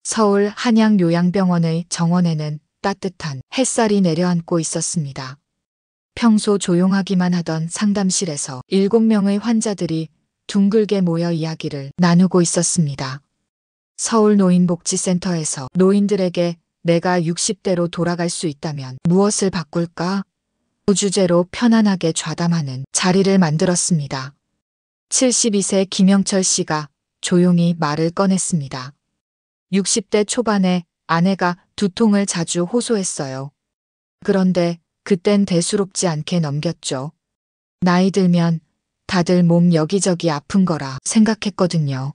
서울 한양요양병원의 정원에는 따뜻한 햇살이 내려앉고 있었습니다. 평소 조용하기만 하던 상담실에서 7명의 환자들이 둥글게 모여 이야기를 나누고 있었습니다. 서울노인복지센터에서 노인들에게 내가 60대로 돌아갈 수 있다면 무엇을 바꿀까? 주제로 편안하게 좌담하는 자리를 만들었습니다. 72세 김영철 씨가 조용히 말을 꺼냈습니다. 60대 초반에 아내가 두통을 자주 호소했어요. 그런데 그땐 대수롭지 않게 넘겼죠. 나이 들면 다들 몸 여기저기 아픈 거라 생각했거든요.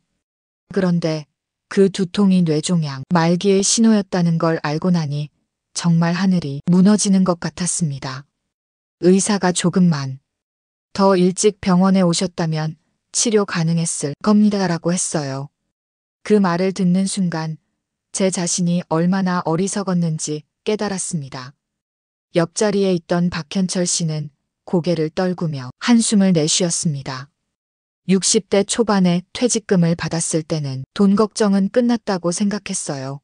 그런데 그 두통이 뇌종양 말기의 신호였다는 걸 알고 나니 정말 하늘이 무너지는 것 같았습니다. 의사가 조금만 더 일찍 병원에 오셨다면 치료 가능했을 겁니다라고 했어요. 그 말을 듣는 순간 제 자신이 얼마나 어리석었는지 깨달았습니다. 옆자리에 있던 박현철 씨는 고개를 떨구며 한숨을 내쉬었습니다. 60대 초반에 퇴직금을 받았을 때는 돈 걱정은 끝났다고 생각했어요.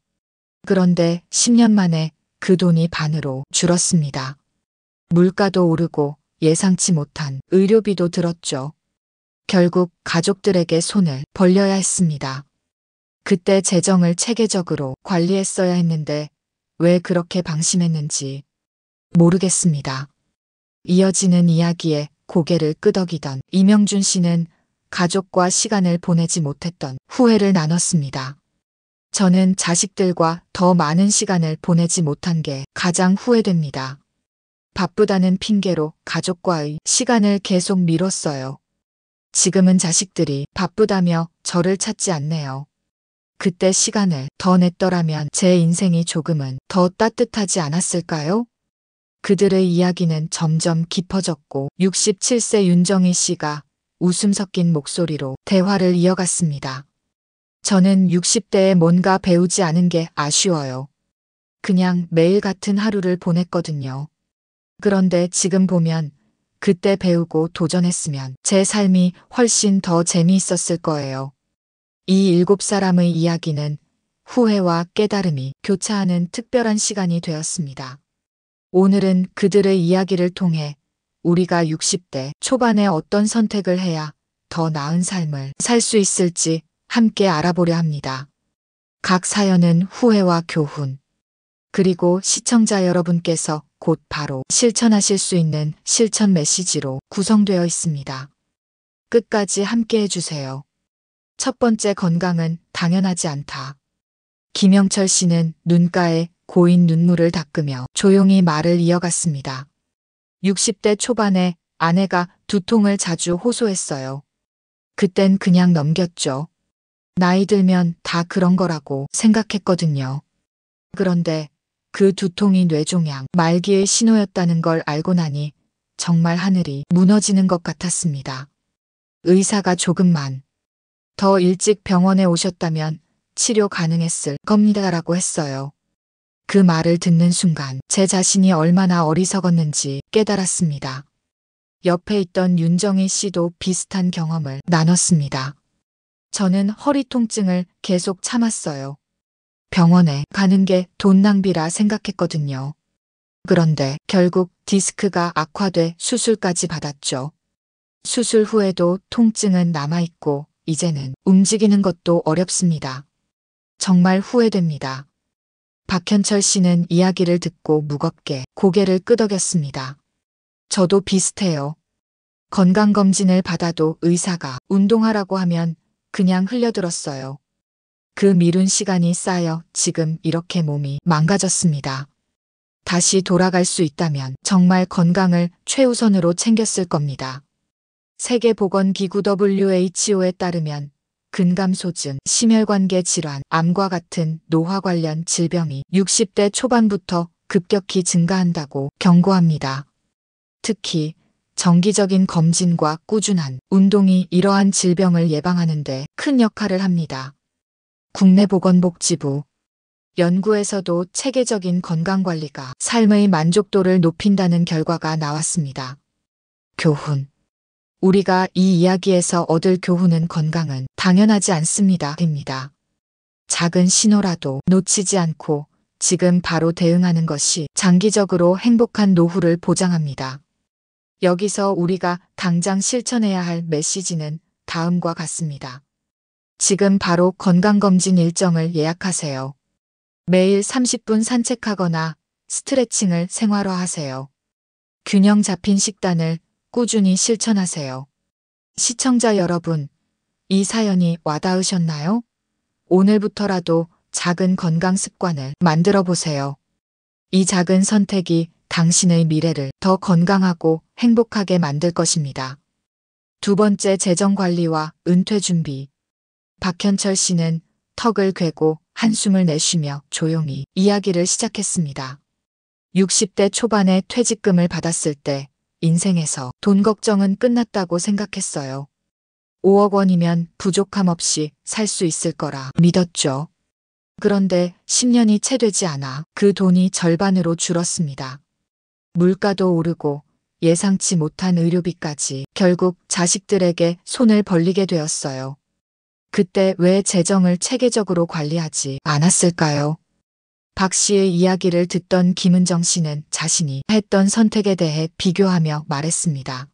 그런데 10년 만에 그 돈이 반으로 줄었습니다. 물가도 오르고 예상치 못한 의료비도 들었죠. 결국 가족들에게 손을 벌려야 했습니다. 그때 재정을 체계적으로 관리했어야 했는데 왜 그렇게 방심했는지 모르겠습니다. 이어지는 이야기에 고개를 끄덕이던 이명준 씨는 가족과 시간을 보내지 못했던 후회를 나눴습니다. 저는 자식들과 더 많은 시간을 보내지 못한 게 가장 후회됩니다. 바쁘다는 핑계로 가족과의 시간을 계속 미뤘어요. 지금은 자식들이 바쁘다며 저를 찾지 않네요. 그때 시간을 더 냈더라면 제 인생이 조금은 더 따뜻하지 않았을까요? 그들의 이야기는 점점 깊어졌고 67세 윤정희 씨가 웃음 섞인 목소리로 대화를 이어갔습니다. 저는 60대에 뭔가 배우지 않은 게 아쉬워요. 그냥 매일 같은 하루를 보냈거든요. 그런데 지금 보면 그때 배우고 도전했으면 제 삶이 훨씬 더 재미있었을 거예요. 이 7사람의 이야기는 후회와 깨달음이 교차하는 특별한 시간이 되었습니다. 오늘은 그들의 이야기를 통해 우리가 60대 초반에 어떤 선택을 해야 더 나은 삶을 살 수 있을지 함께 알아보려 합니다. 각 사연은 후회와 교훈, 그리고 시청자 여러분께서 곧 바로 실천하실 수 있는 실천 메시지로 구성되어 있습니다. 끝까지 함께 해주세요. 첫 번째, 건강은 당연하지 않다. 김영철 씨는 눈가에 고인 눈물을 닦으며 조용히 말을 이어갔습니다. 60대 초반에 아내가 두통을 자주 호소했어요. 그땐 그냥 넘겼죠. 나이 들면 다 그런 거라고 생각했거든요. 그런데 그 두통이 뇌종양 말기의 신호였다는 걸 알고 나니 정말 하늘이 무너지는 것 같았습니다. 의사가 조금만 더 일찍 병원에 오셨다면 치료 가능했을 겁니다라고 했어요. 그 말을 듣는 순간 제 자신이 얼마나 어리석었는지 깨달았습니다. 옆에 있던 윤정희 씨도 비슷한 경험을 나눴습니다. 저는 허리 통증을 계속 참았어요. 병원에 가는 게 돈 낭비라 생각했거든요. 그런데 결국 디스크가 악화돼 수술까지 받았죠. 수술 후에도 통증은 남아있고 이제는 움직이는 것도 어렵습니다. 정말 후회됩니다. 박현철 씨는 이야기를 듣고 무겁게 고개를 끄덕였습니다. 저도 비슷해요. 건강검진을 받아도 의사가 운동하라고 하면 그냥 흘려들었어요. 그 미룬 시간이 쌓여 지금 이렇게 몸이 망가졌습니다. 다시 돌아갈 수 있다면 정말 건강을 최우선으로 챙겼을 겁니다. 세계보건기구 WHO에 따르면 근감소증, 심혈관계 질환, 암과 같은 노화 관련 질병이 60대 초반부터 급격히 증가한다고 경고합니다. 특히 정기적인 검진과 꾸준한 운동이 이러한 질병을 예방하는 데 큰 역할을 합니다. 국내 보건복지부 연구에서도 체계적인 건강관리가 삶의 만족도를 높인다는 결과가 나왔습니다. 교훈. 우리가 이 이야기에서 얻을 교훈은 건강은 당연하지 않습니다. 입니다. 작은 신호라도 놓치지 않고 지금 바로 대응하는 것이 장기적으로 행복한 노후를 보장합니다. 여기서 우리가 당장 실천해야 할 메시지는 다음과 같습니다. 지금 바로 건강검진 일정을 예약하세요. 매일 30분 산책하거나 스트레칭을 생활화하세요. 균형 잡힌 식단을 꾸준히 실천하세요. 시청자 여러분, 이 사연이 와닿으셨나요? 오늘부터라도 작은 건강 습관을 만들어 보세요. 이 작은 선택이 당신의 미래를 더 건강하고 행복하게 만들 것입니다. 두 번째, 재정 관리와 은퇴 준비. 박현철 씨는 턱을 괴고 한숨을 내쉬며 조용히 이야기를 시작했습니다. 60대 초반에 퇴직금을 받았을 때 인생에서 돈 걱정은 끝났다고 생각했어요. 5억 원이면 부족함 없이 살 수 있을 거라 믿었죠. 그런데 10년이 채 되지 않아 그 돈이 절반으로 줄었습니다. 물가도 오르고 예상치 못한 의료비까지, 결국 자식들에게 손을 벌리게 되었어요. 그때 왜 재정을 체계적으로 관리하지 않았을까요? 박 씨의 이야기를 듣던 김은정 씨는 자신이 했던 선택에 대해 비교하며 말했습니다.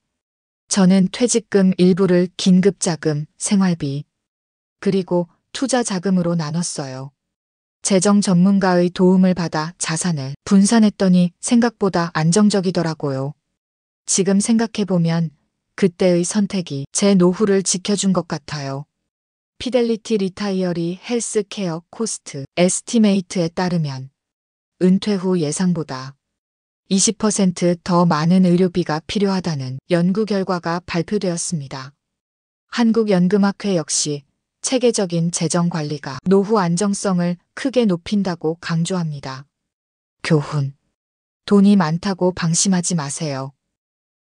저는 퇴직금 일부를 긴급자금, 생활비, 그리고 투자 자금으로 나눴어요. 재정 전문가의 도움을 받아 자산을 분산했더니 생각보다 안정적이더라고요. 지금 생각해보면 그때의 선택이 제 노후를 지켜준 것 같아요. 피델리티 리타이어리 헬스케어 코스트 에스티메이트에 따르면 은퇴 후 예상보다 20% 더 많은 의료비가 필요하다는 연구 결과가 발표되었습니다. 한국연금학회 역시 체계적인 재정 관리가 노후 안정성을 크게 높인다고 강조합니다. 교훈. 돈이 많다고 방심하지 마세요.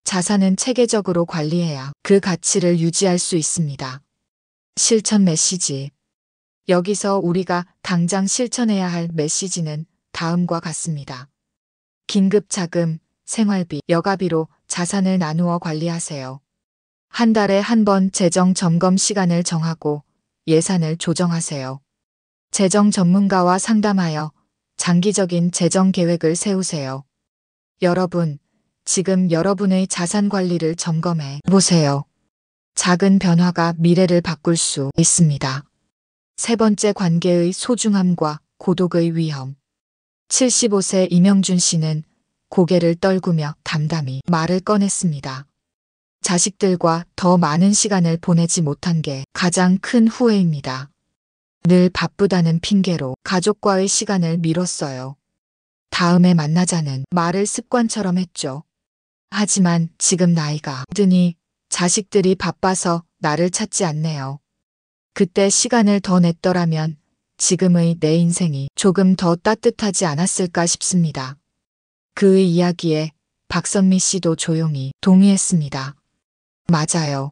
자산은 체계적으로 관리해야 그 가치를 유지할 수 있습니다. 실천 메시지. 여기서 우리가 당장 실천해야 할 메시지는 다음과 같습니다. 긴급 자금, 생활비, 여가비로 자산을 나누어 관리하세요. 한 달에 한 번 재정 점검 시간을 정하고 예산을 조정하세요. 재정 전문가와 상담하여 장기적인 재정 계획을 세우세요. 여러분, 지금 여러분의 자산 관리를 점검해 보세요. 작은 변화가 미래를 바꿀 수 있습니다. 세 번째, 관계의 소중함과 고독의 위험. 75세 이명준 씨는 고개를 떨구며 담담히 말을 꺼냈습니다. 자식들과 더 많은 시간을 보내지 못한 게 가장 큰 후회입니다. 늘 바쁘다는 핑계로 가족과의 시간을 미뤘어요. 다음에 만나자는 말을 습관처럼 했죠. 하지만 지금 나이가 드니 자식들이 바빠서 나를 찾지 않네요. 그때 시간을 더 냈더라면 지금의 내 인생이 조금 더 따뜻하지 않았을까 싶습니다. 그의 이야기에 박선미 씨도 조용히 동의했습니다. 맞아요.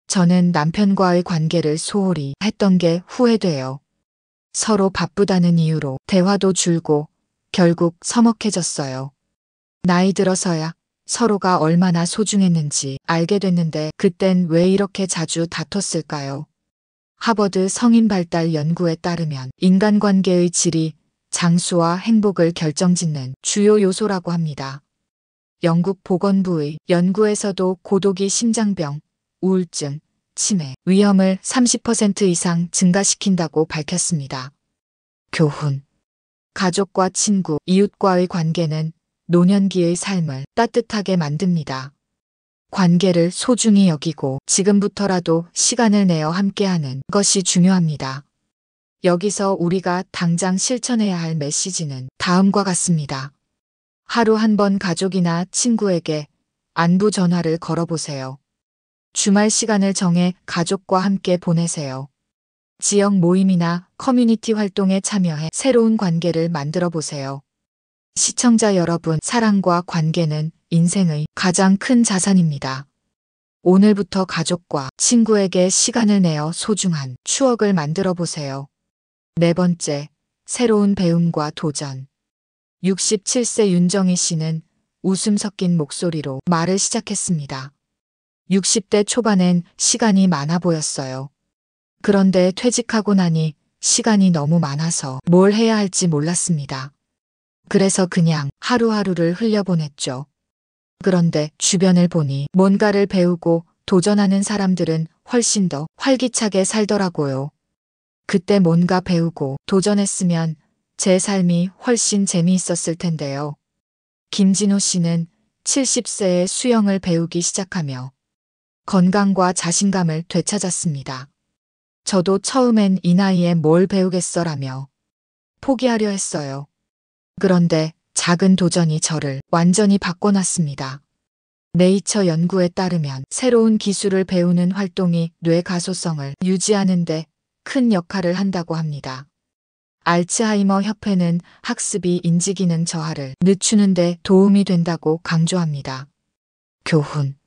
저는 남편과의 관계를 소홀히 했던 게 후회돼요. 서로 바쁘다는 이유로 대화도 줄고 결국 서먹해졌어요. 나이 들어서야 서로가 얼마나 소중했는지 알게 됐는데 그땐 왜 이렇게 자주 다퉜을까요? 하버드 성인발달 연구에 따르면 인간관계의 질이 장수와 행복을 결정짓는 주요 요소라고 합니다. 영국 보건부의 연구에서도 고독이 심장병, 우울증, 치매 위험을 30% 이상 증가시킨다고 밝혔습니다. 교훈. 가족과 친구, 이웃과의 관계는 노년기의 삶을 따뜻하게 만듭니다. 관계를 소중히 여기고 지금부터라도 시간을 내어 함께하는 것이 중요합니다. 여기서 우리가 당장 실천해야 할 메시지는 다음과 같습니다. 하루 한 번 가족이나 친구에게 안부 전화를 걸어보세요. 주말 시간을 정해 가족과 함께 보내세요. 지역 모임이나 커뮤니티 활동에 참여해 새로운 관계를 만들어 보세요. 시청자 여러분, 사랑과 관계는 인생의 가장 큰 자산입니다. 오늘부터 가족과 친구에게 시간을 내어 소중한 추억을 만들어 보세요. 네 번째, 새로운 배움과 도전. 67세 윤정희 씨는 웃음 섞인 목소리로 말을 시작했습니다. 60대 초반엔 시간이 많아 보였어요. 그런데 퇴직하고 나니 시간이 너무 많아서 뭘 해야 할지 몰랐습니다. 그래서 그냥 하루하루를 흘려보냈죠. 그런데 주변을 보니 뭔가를 배우고 도전하는 사람들은 훨씬 더 활기차게 살더라고요. 그때 뭔가 배우고 도전했으면 제 삶이 훨씬 재미있었을 텐데요. 김진호 씨는 70세에 수영을 배우기 시작하며 건강과 자신감을 되찾았습니다. 저도 처음엔 이 나이에 뭘 배우겠어라며 포기하려 했어요. 그런데 작은 도전이 저를 완전히 바꿔놨습니다. 네이처 연구에 따르면 새로운 기술을 배우는 활동이 뇌 가소성을 유지하는 데 큰 역할을 한다고 합니다. 알츠하이머 협회는 학습이 인지기능 저하를 늦추는 데 도움이 된다고 강조합니다. 교훈.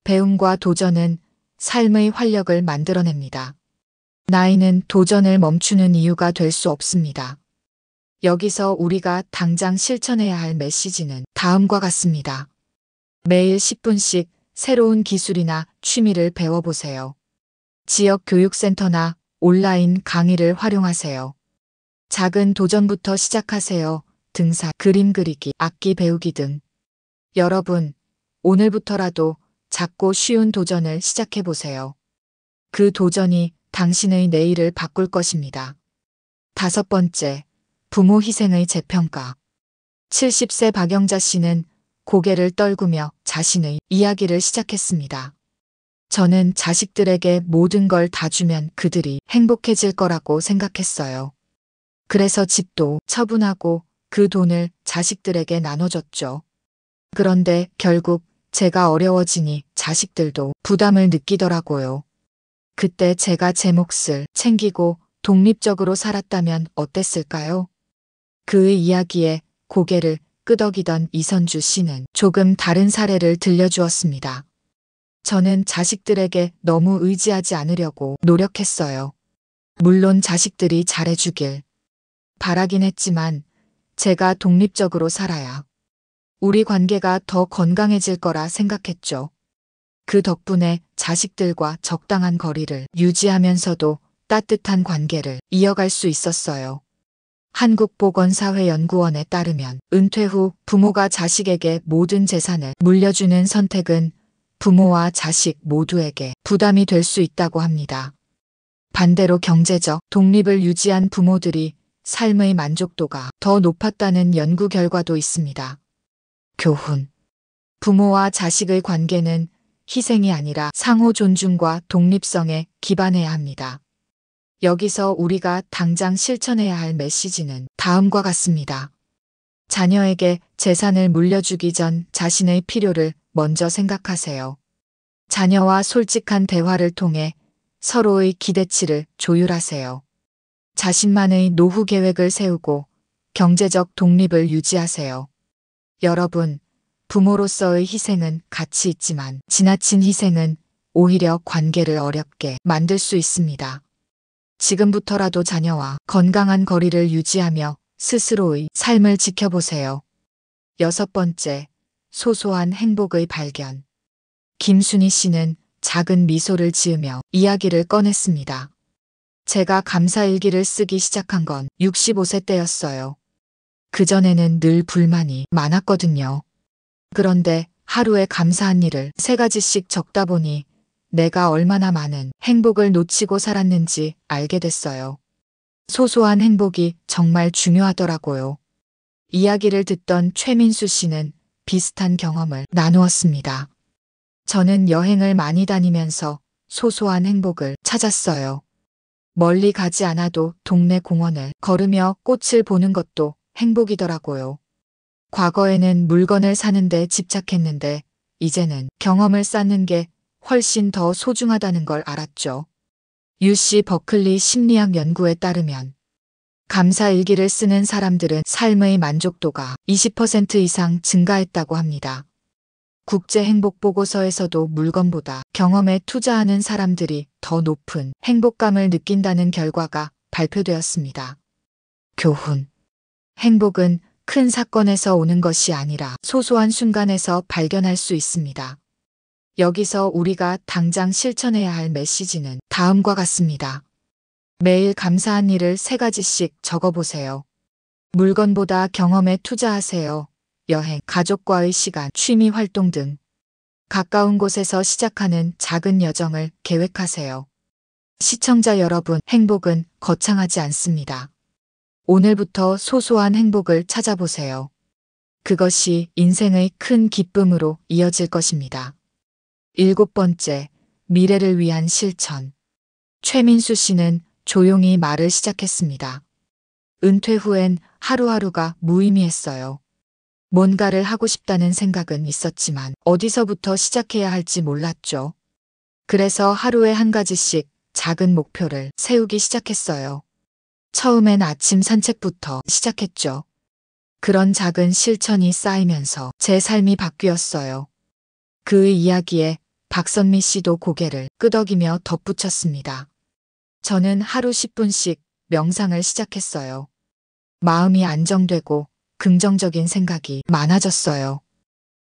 배움과 도전은 삶의 활력을 만들어냅니다. 나이는 도전을 멈추는 이유가 될 수 없습니다. 여기서 우리가 당장 실천해야 할 메시지는 다음과 같습니다. 매일 10분씩 새로운 기술이나 취미를 배워보세요. 지역 교육센터나 온라인 강의를 활용하세요. 작은 도전부터 시작하세요. 등산, 그림 그리기, 악기 배우기 등. 여러분, 오늘부터라도 작고 쉬운 도전을 시작해보세요. 그 도전이 당신의 내일을 바꿀 것입니다. 5번째, 부모 희생의 재평가. 70세 박영자 씨는 고개를 떨구며 자신의 이야기를 시작했습니다. 저는 자식들에게 모든 걸 다 주면 그들이 행복해질 거라고 생각했어요. 그래서 집도 처분하고 그 돈을 자식들에게 나눠줬죠. 그런데 결국 제가 어려워지니 자식들도 부담을 느끼더라고요. 그때 제가 제 몫을 챙기고 독립적으로 살았다면 어땠을까요? 그의 이야기에 고개를 끄덕이던 이선주 씨는 조금 다른 사례를 들려주었습니다. 저는 자식들에게 너무 의지하지 않으려고 노력했어요. 물론 자식들이 잘해주길 바라긴 했지만 제가 독립적으로 살아야 우리 관계가 더 건강해질 거라 생각했죠. 그 덕분에 자식들과 적당한 거리를 유지하면서도 따뜻한 관계를 이어갈 수 있었어요. 한국보건사회연구원에 따르면 은퇴 후 부모가 자식에게 모든 재산을 물려주는 선택은 부모와 자식 모두에게 부담이 될 수 있다고 합니다. 반대로 경제적 독립을 유지한 부모들이 삶의 만족도가 더 높았다는 연구 결과도 있습니다. 교훈. 부모와 자식의 관계는 희생이 아니라 상호 존중과 독립성에 기반해야 합니다. 여기서 우리가 당장 실천해야 할 메시지는 다음과 같습니다. 자녀에게 재산을 물려주기 전 자신의 필요를 먼저 생각하세요. 자녀와 솔직한 대화를 통해 서로의 기대치를 조율하세요. 자신만의 노후 계획을 세우고 경제적 독립을 유지하세요. 여러분, 부모로서의 희생은 가치 있지만 지나친 희생은 오히려 관계를 어렵게 만들 수 있습니다. 지금부터라도 자녀와 건강한 거리를 유지하며 스스로의 삶을 지켜보세요. 6번째, 소소한 행복의 발견. 김순희 씨는 작은 미소를 지으며 이야기를 꺼냈습니다. 제가 감사일기를 쓰기 시작한 건 65세 때였어요. 그전에는 늘 불만이 많았거든요. 그런데 하루에 감사한 일을 3가지씩 적다 보니 내가 얼마나 많은 행복을 놓치고 살았는지 알게 됐어요. 소소한 행복이 정말 중요하더라고요. 이야기를 듣던 최민수 씨는 비슷한 경험을 나누었습니다. 저는 여행을 많이 다니면서 소소한 행복을 찾았어요. 멀리 가지 않아도 동네 공원을 걸으며 꽃을 보는 것도 행복이더라고요. 과거에는 물건을 사는데 집착했는데 이제는 경험을 쌓는 게 훨씬 더 소중하다는 걸 알았죠. UC 버클리 심리학 연구에 따르면 감사일기를 쓰는 사람들은 삶의 만족도가 20% 이상 증가했다고 합니다. 국제행복보고서에서도 물건보다 경험에 투자하는 사람들이 더 높은 행복감을 느낀다는 결과가 발표되었습니다. 교훈. 행복은 큰 사건에서 오는 것이 아니라 소소한 순간에서 발견할 수 있습니다. 여기서 우리가 당장 실천해야 할 메시지는 다음과 같습니다. 매일 감사한 일을 3가지씩 적어보세요. 물건보다 경험에 투자하세요. 여행, 가족과의 시간, 취미 활동 등 가까운 곳에서 시작하는 작은 여정을 계획하세요. 시청자 여러분, 행복은 거창하지 않습니다. 오늘부터 소소한 행복을 찾아보세요. 그것이 인생의 큰 기쁨으로 이어질 것입니다. 7번째, 미래를 위한 실천. 최민수 씨는 조용히 말을 시작했습니다. 은퇴 후엔 하루하루가 무의미했어요. 뭔가를 하고 싶다는 생각은 있었지만 어디서부터 시작해야 할지 몰랐죠. 그래서 하루에 1가지씩 작은 목표를 세우기 시작했어요. 처음엔 아침 산책부터 시작했죠. 그런 작은 실천이 쌓이면서 제 삶이 바뀌었어요. 그의 이야기에 박선미 씨도 고개를 끄덕이며 덧붙였습니다. 저는 하루 10분씩 명상을 시작했어요. 마음이 안정되고 긍정적인 생각이 많아졌어요.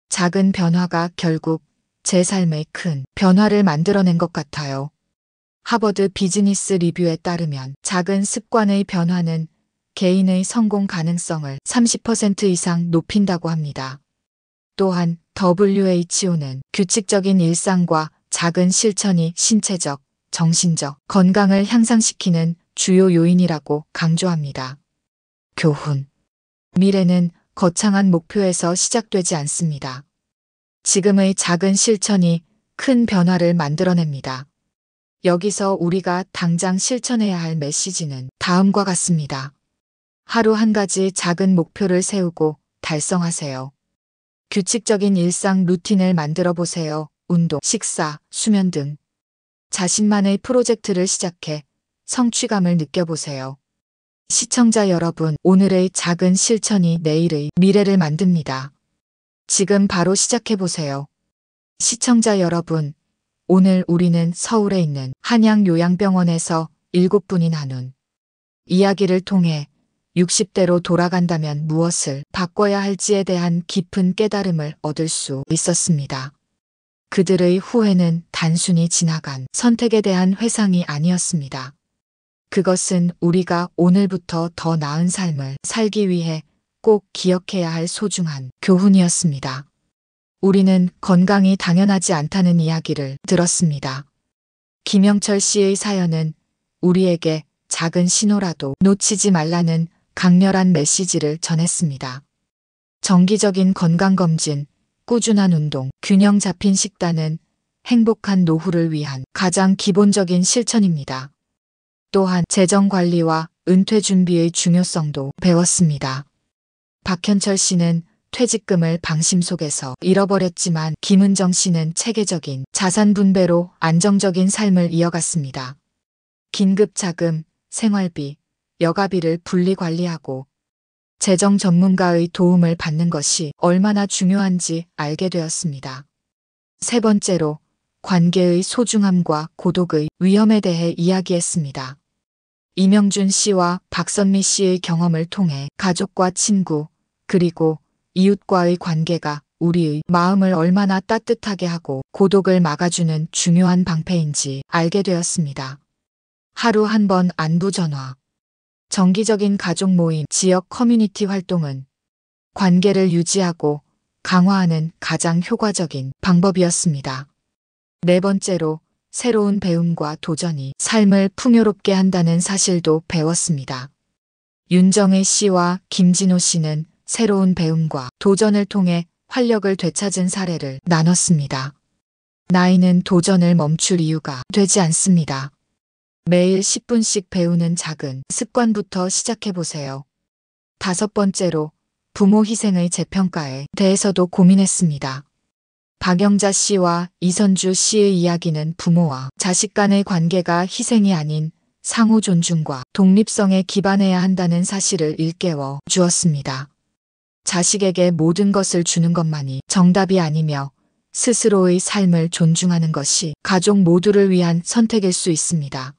작은 변화가 결국 제 삶의 큰 변화를 만들어낸 것 같아요. 하버드 비즈니스 리뷰에 따르면 작은 습관의 변화는 개인의 성공 가능성을 30% 이상 높인다고 합니다. 또한 WHO는 규칙적인 일상과 작은 실천이 신체적, 정신적 건강을 향상시키는 주요 요인이라고 강조합니다. 교훈. 미래는 거창한 목표에서 시작되지 않습니다. 지금의 작은 실천이 큰 변화를 만들어냅니다. 여기서 우리가 당장 실천해야 할 메시지는 다음과 같습니다. 하루 1가지 작은 목표를 세우고 달성하세요. 규칙적인 일상 루틴을 만들어 보세요. 운동, 식사, 수면 등 자신만의 프로젝트를 시작해 성취감을 느껴보세요. 시청자 여러분, 오늘의 작은 실천이 내일의 미래를 만듭니다. 지금 바로 시작해보세요. 시청자 여러분, 오늘 우리는 서울에 있는 한양요양병원에서 7분이 나눈 이야기를 통해 60대로 돌아간다면 무엇을 바꿔야 할지에 대한 깊은 깨달음을 얻을 수 있었습니다. 그들의 후회는 단순히 지나간 선택에 대한 회상이 아니었습니다. 그것은 우리가 오늘부터 더 나은 삶을 살기 위해 꼭 기억해야 할 소중한 교훈이었습니다. 우리는 건강이 당연하지 않다는 이야기를 들었습니다. 김영철 씨의 사연은 우리에게 작은 신호라도 놓치지 말라는 강렬한 메시지를 전했습니다. 정기적인 건강검진, 꾸준한 운동, 균형 잡힌 식단은 행복한 노후를 위한 가장 기본적인 실천입니다. 또한 재정 관리와 은퇴 준비의 중요성도 배웠습니다. 박현철 씨는 퇴직금을 방심 속에서 잃어버렸지만 김은정 씨는 체계적인 자산 분배로 안정적인 삶을 이어갔습니다. 긴급 자금, 생활비, 여가비를 분리 관리하고 재정 전문가의 도움을 받는 것이 얼마나 중요한지 알게 되었습니다. 3번째로 관계의 소중함과 고독의 위험에 대해 이야기했습니다. 이명준 씨와 박선미 씨의 경험을 통해 가족과 친구, 그리고 이웃과의 관계가 우리의 마음을 얼마나 따뜻하게 하고 고독을 막아주는 중요한 방패인지 알게 되었습니다. 하루 1번 안부 전화, 정기적인 가족 모임, 지역 커뮤니티 활동은 관계를 유지하고 강화하는 가장 효과적인 방법이었습니다. 4번째로 새로운 배움과 도전이 삶을 풍요롭게 한다는 사실도 배웠습니다. 윤정혜 씨와 김진호 씨는 새로운 배움과 도전을 통해 활력을 되찾은 사례를 나눴습니다. 나이는 도전을 멈출 이유가 되지 않습니다. 매일 10분씩 배우는 작은 습관부터 시작해보세요. 5번째로 부모 희생의 재평가에 대해서도 고민했습니다. 박영자 씨와 이선주 씨의 이야기는 부모와 자식 간의 관계가 희생이 아닌 상호 존중과 독립성에 기반해야 한다는 사실을 일깨워 주었습니다. 자식에게 모든 것을 주는 것만이 정답이 아니며 스스로의 삶을 존중하는 것이 가족 모두를 위한 선택일 수 있습니다.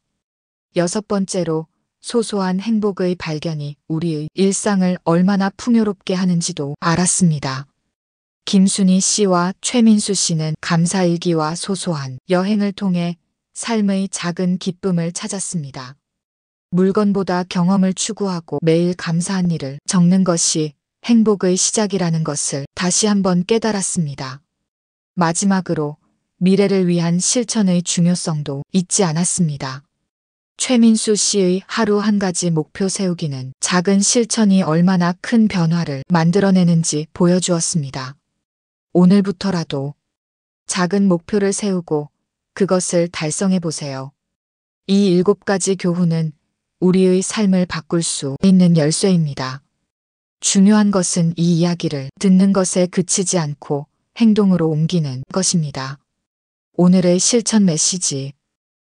6번째로 소소한 행복의 발견이 우리의 일상을 얼마나 풍요롭게 하는지도 알았습니다. 김순희 씨와 최민수 씨는 감사일기와 소소한 여행을 통해 삶의 작은 기쁨을 찾았습니다. 물건보다 경험을 추구하고 매일 감사한 일을 적는 것이 행복의 시작이라는 것을 다시 한번 깨달았습니다. 마지막으로 미래를 위한 실천의 중요성도 잊지 않았습니다. 최민수 씨의 하루 한 가지 목표 세우기는 작은 실천이 얼마나 큰 변화를 만들어내는지 보여주었습니다. 오늘부터라도 작은 목표를 세우고 그것을 달성해 보세요. 이 7가지 교훈은 우리의 삶을 바꿀 수 있는 열쇠입니다. 중요한 것은 이 이야기를 듣는 것에 그치지 않고 행동으로 옮기는 것입니다. 오늘의 실천 메시지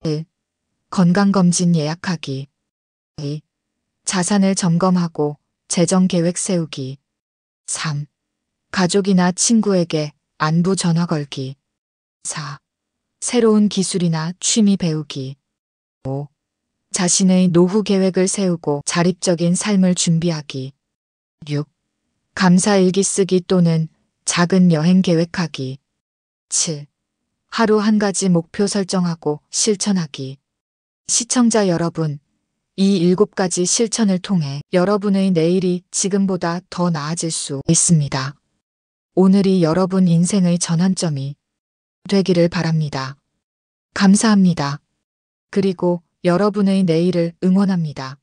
1. 건강검진 예약하기 2. 자산을 점검하고 재정계획 세우기 3. 가족이나 친구에게 안부 전화 걸기 4. 새로운 기술이나 취미 배우기 5. 자신의 노후 계획을 세우고 자립적인 삶을 준비하기 6. 감사 일기 쓰기 또는 작은 여행 계획하기 7. 하루 한 가지 목표 설정하고 실천하기. 시청자 여러분, 이 7가지 실천을 통해 여러분의 내일이 지금보다 더 나아질 수 있습니다. 오늘이 여러분 인생의 전환점이 되기를 바랍니다. 감사합니다. 그리고 여러분의 내일을 응원합니다.